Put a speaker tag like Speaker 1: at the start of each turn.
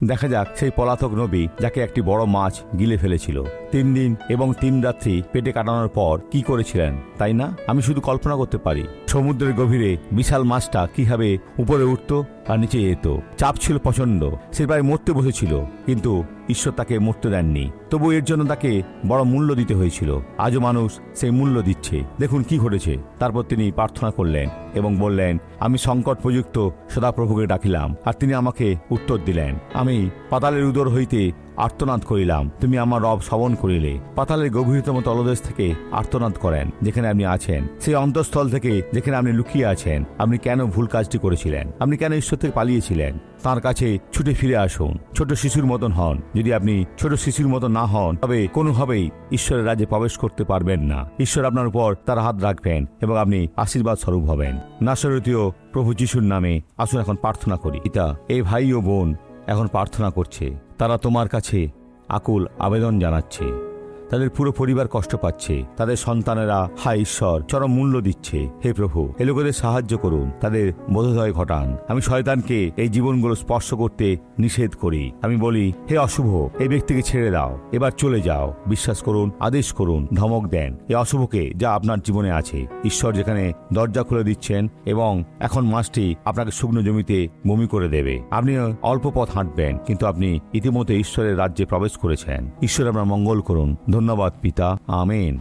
Speaker 1: দেখা যাক সেই পলাতক নবী যাকে একটি বড় মাছ গিলে ফেলেছিল। 3 দিন এবং 3 রাত্রি পেটে কাটানোর পর কি করেছিলেন, তাই না? আমি শুধু কল্পনা করতে পারি সমুদ্রের গভীরে বিশাল মাছটা কিভাবে উপরে উঠত আর নিচে যেত। চাপ ছিল প্রচন্ড, সে প্রায় মরতে বসেছিল, কিন্তু ঈশ্বর তাকে মরতে দেননি। তবু এর জন্য তাকে বড় মূল্য দিতে হয়েছিল। আজও মানুষ সেই মূল্য দিচ্ছে। দেখুন কি ঘটেছে। তারপর তিনি প্রার্থনা করলেন এবং বললেন, আমি সংকট প্রযুক্ত সদাপ্রভুকে ডাকিলাম আর তিনি আমাকে উত্তর দিলেন। আমি পাতালের উদর হইতে আর্তনাদ করিলাম, তুমি আমার রব শ্রবণ করিলে। পাতালের গভীরতম তলদেশ থেকে আর্তনাদ করেন যেখানে আপনি আছেন, সেই অন্তঃস্থল থেকে যেখানে আপনি লুকিয়ে আছেন। আপনি কেন ভুল কাজটি করেছিলেন? আপনি কেন ঈশ্বর থেকে পালিয়েছিলেন? তার কাছে ছুটে ফিরে আসুন। ছোট শিশুর মতন হন। যদি আপনি ছোট শিশুর মতন না হন, তবে কোনোভাবেই ঈশ্বরের রাজ্যে প্রবেশ করতে পারবেন না। ঈশ্বর আপনার উপর তার হাত রাখবেন এবং আপনি আশীর্বাদ স্বরূপ হবেন। নাসরতীয় প্রভু যিশুর নামে আসুন এখন প্রার্থনা করি। পিতা, এই ভাই ও বোন এখন প্রার্থনা করছে। তারা তোমার কাছে আকুল আবেদন জানাচ্ছে। তাদের পুরো পরিবার কষ্ট পাচ্ছে। তাদের সন্তানেরা হায় ঈশ্বর চরম মূল্য দিচ্ছে। হে প্রভু, এ লোকেদের সাহায্য করুন, তাদের বোধোদয় ঘটান। আমি শয়তানকে এই জীবনগুলো স্পর্শ করতে নিষেধ করি। আমি বলি, হে অশুভ, এই ব্যক্তিকে ছেড়ে দাও, এবার চলে যাও। বিশ্বাস করুন, আদেশ করুন, ধমক দেন এই অশুভকে যা আপনার জীবনে আছে। ঈশ্বর যেখানে দরজা খুলে দিচ্ছেন এবং এখন মাছটি আপনাকে শুকনো জমিতে বমি করে দেবে। আপনি অল্প পথ হাঁটবেন, কিন্তু আপনি ইতিমধ্যে ঈশ্বরের রাজ্যে প্রবেশ করেছেন। ঈশ্বর আপনার মঙ্গল করুন। ধন্যবাদ পিতা, আমেন।